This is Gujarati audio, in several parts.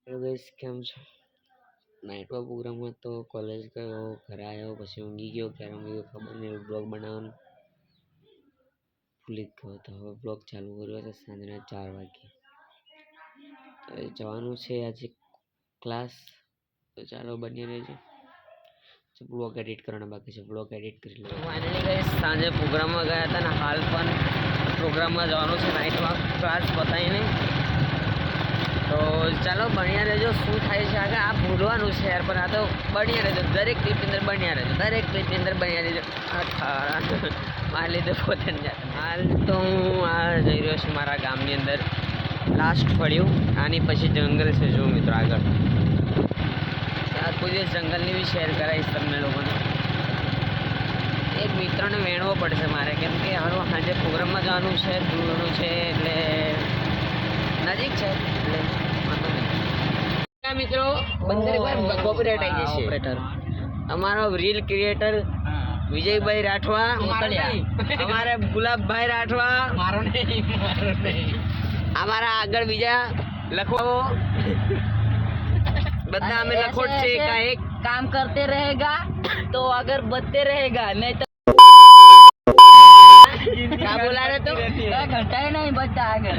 હેલો ગાઈસ, કેમ છો? નાઇટમાં પ્રોગ્રામ હતો, કોલેજ ગયો, ઘરે આવ્યો, પછી ઊંઘી ગયો. ક્યારે ઊંઘી ગયો ખબર નહીં. બ્લોગ બનાવવાનું ભૂલી જ ગયો. તો હવે બ્લોગ ચાલુ કર્યો છે સાંજના 4 વાગે. હવે જવાનું છે આજે ક્લાસ, તો ચાલો બની રહેજો. બ્લોગ એડિટ કરવાના બાકી છે, બ્લોગ એડિટ કરી લો. ફાઇનલી ગાઈસ સાંજે પ્રોગ્રામમાં ગયા હતા ને હાલ પણ પ્રોગ્રામમાં જવાનું છે નાઇટમાં ક્લાસ પતાવીને. તો ચાલો બન્યા રહેજો. શું થાય છે આગળ આ ભૂલવાનું છે યાર, પણ આ તો બન્યા રહેજો. દરેક ક્લિપની અંદર બન્યા રહેજો, દરેક ક્લિપની અંદર બન્યા રહેજો. મારા લીધે પોતે હાલ તો હું આ જઈ રહ્યો છું મારા ગામની અંદર. લાસ્ટ ફળ્યું, આની પછી જંગલ છે. જો મિત્રો આગળ કોઈ દિવસ જંગલની બી શેર કરાવીશ તમને લોકોને. એક મિત્રને વેણવો પડશે મારે, કેમ કે હારું સાંજે પ્રોગ્રામમાં જવાનું છે, દૂરનું છે એટલે નજીક છે એટલે વાંધો નહીં. મિત્રો બંદર કોપીરાઇટ આવી જશે. ઓપરેટર અમારો રીલ ક્રિએટર વિજયભાઈ રાઠવા, અમારે ગુલાબભાઈ રાઠવા, અમારા આગળ બીજા લખવાઓ બધા અમે લખોટ છે. એક काम करते रहेगा तो अगर बढ़ते रहेगा नहीं तो क्या बोला रहे तुम? घंटा ही नहीं बचता आगे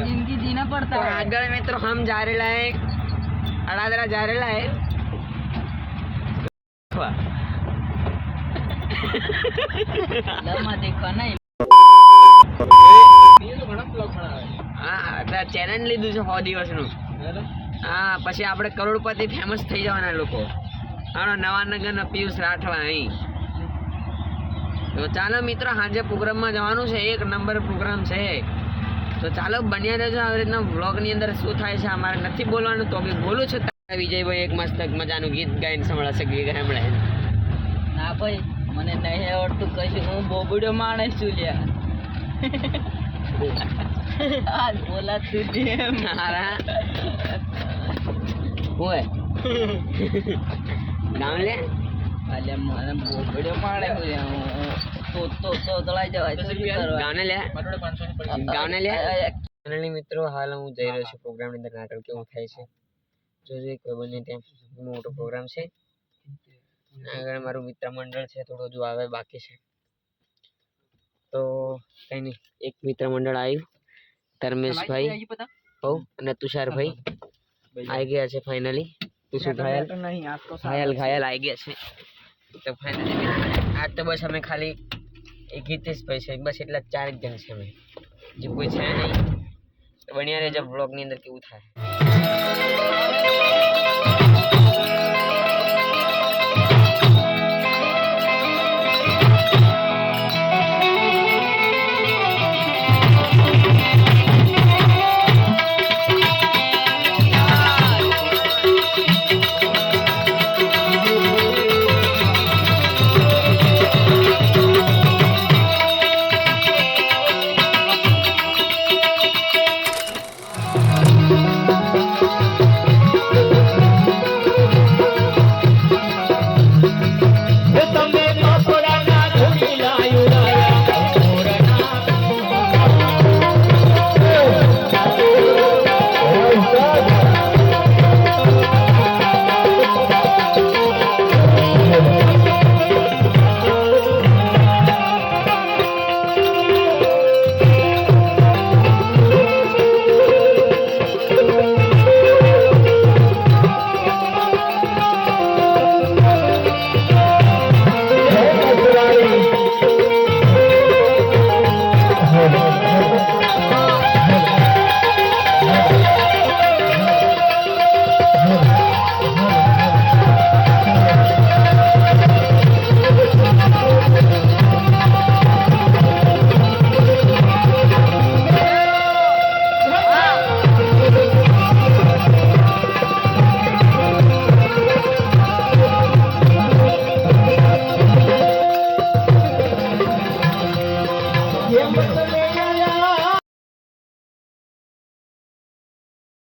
जिंदगी जीना पड़ता है. આગળ મિત્રો હમ જા રહેલા હે, અડાદરા જા રહેલા હે. લમાં દેખવા નહીં. હા ચેલેન્જ લીધું છે 100 દિવસનું. હા પછી આપણે કરોડપતિ ફેમસ થઈ જવાના લોકો. હાલો નવાનગરના પિયુષ રાઠવા અહીં. તો ચાલો મિત્રો સાંજે પ્રોગ્રામમાં જવાનું છે, 1 નંબર પ્રોગ્રામ છે. તો ચાલો બન્યા રહેજો. આવી રીતના વ્લોગની અંદર શું થાય છે અમારે નથી બોલવાનું, તો બી બોલું છું. વિજયભાઈ એક મસ્ત મજાનું ગીત ગાઈને સંભળાશે. હમણાં ના ભાઈ મને નહીં આવડતું કશું, હું બોબડો માણસ છું લ્યા. આજ બોલા તું મારા હોય ગામ લે અલ્યા મને બોબડો માણે તો તળાઈ જવાય. ગામને લે ગામને લે. ફાઇનલી મિત્રો હાલ હું જઈ રહ્યો છું પ્રોગ્રામની અંદર. નાટક કેવું થાય છે જોજે. કોઈ બને ત્યાં મોટો પ્રોગ્રામ છે. આગળ મારું મિત્ર મંડળ છે, થોડું હજુ આવે બાકી છે. તો કઈ નહીં, એક મિત્ર મંડળ આવ્યું, ધર્મેશભાઈ અને તુષારભાઈ આવી ગયા છે ફાઇનલી. તુષુ ઘાયલ આવી ગયા છે. તો ફાઇનલી આજ તો બસ અમે ખાલી એક હિતેશભાઈ છે, બસ એટલા 4 જ જણ છે અમે, જે કોઈ છે નહીં. બન્યા રહેજો બ્લોગની અંદર કેવું થાય.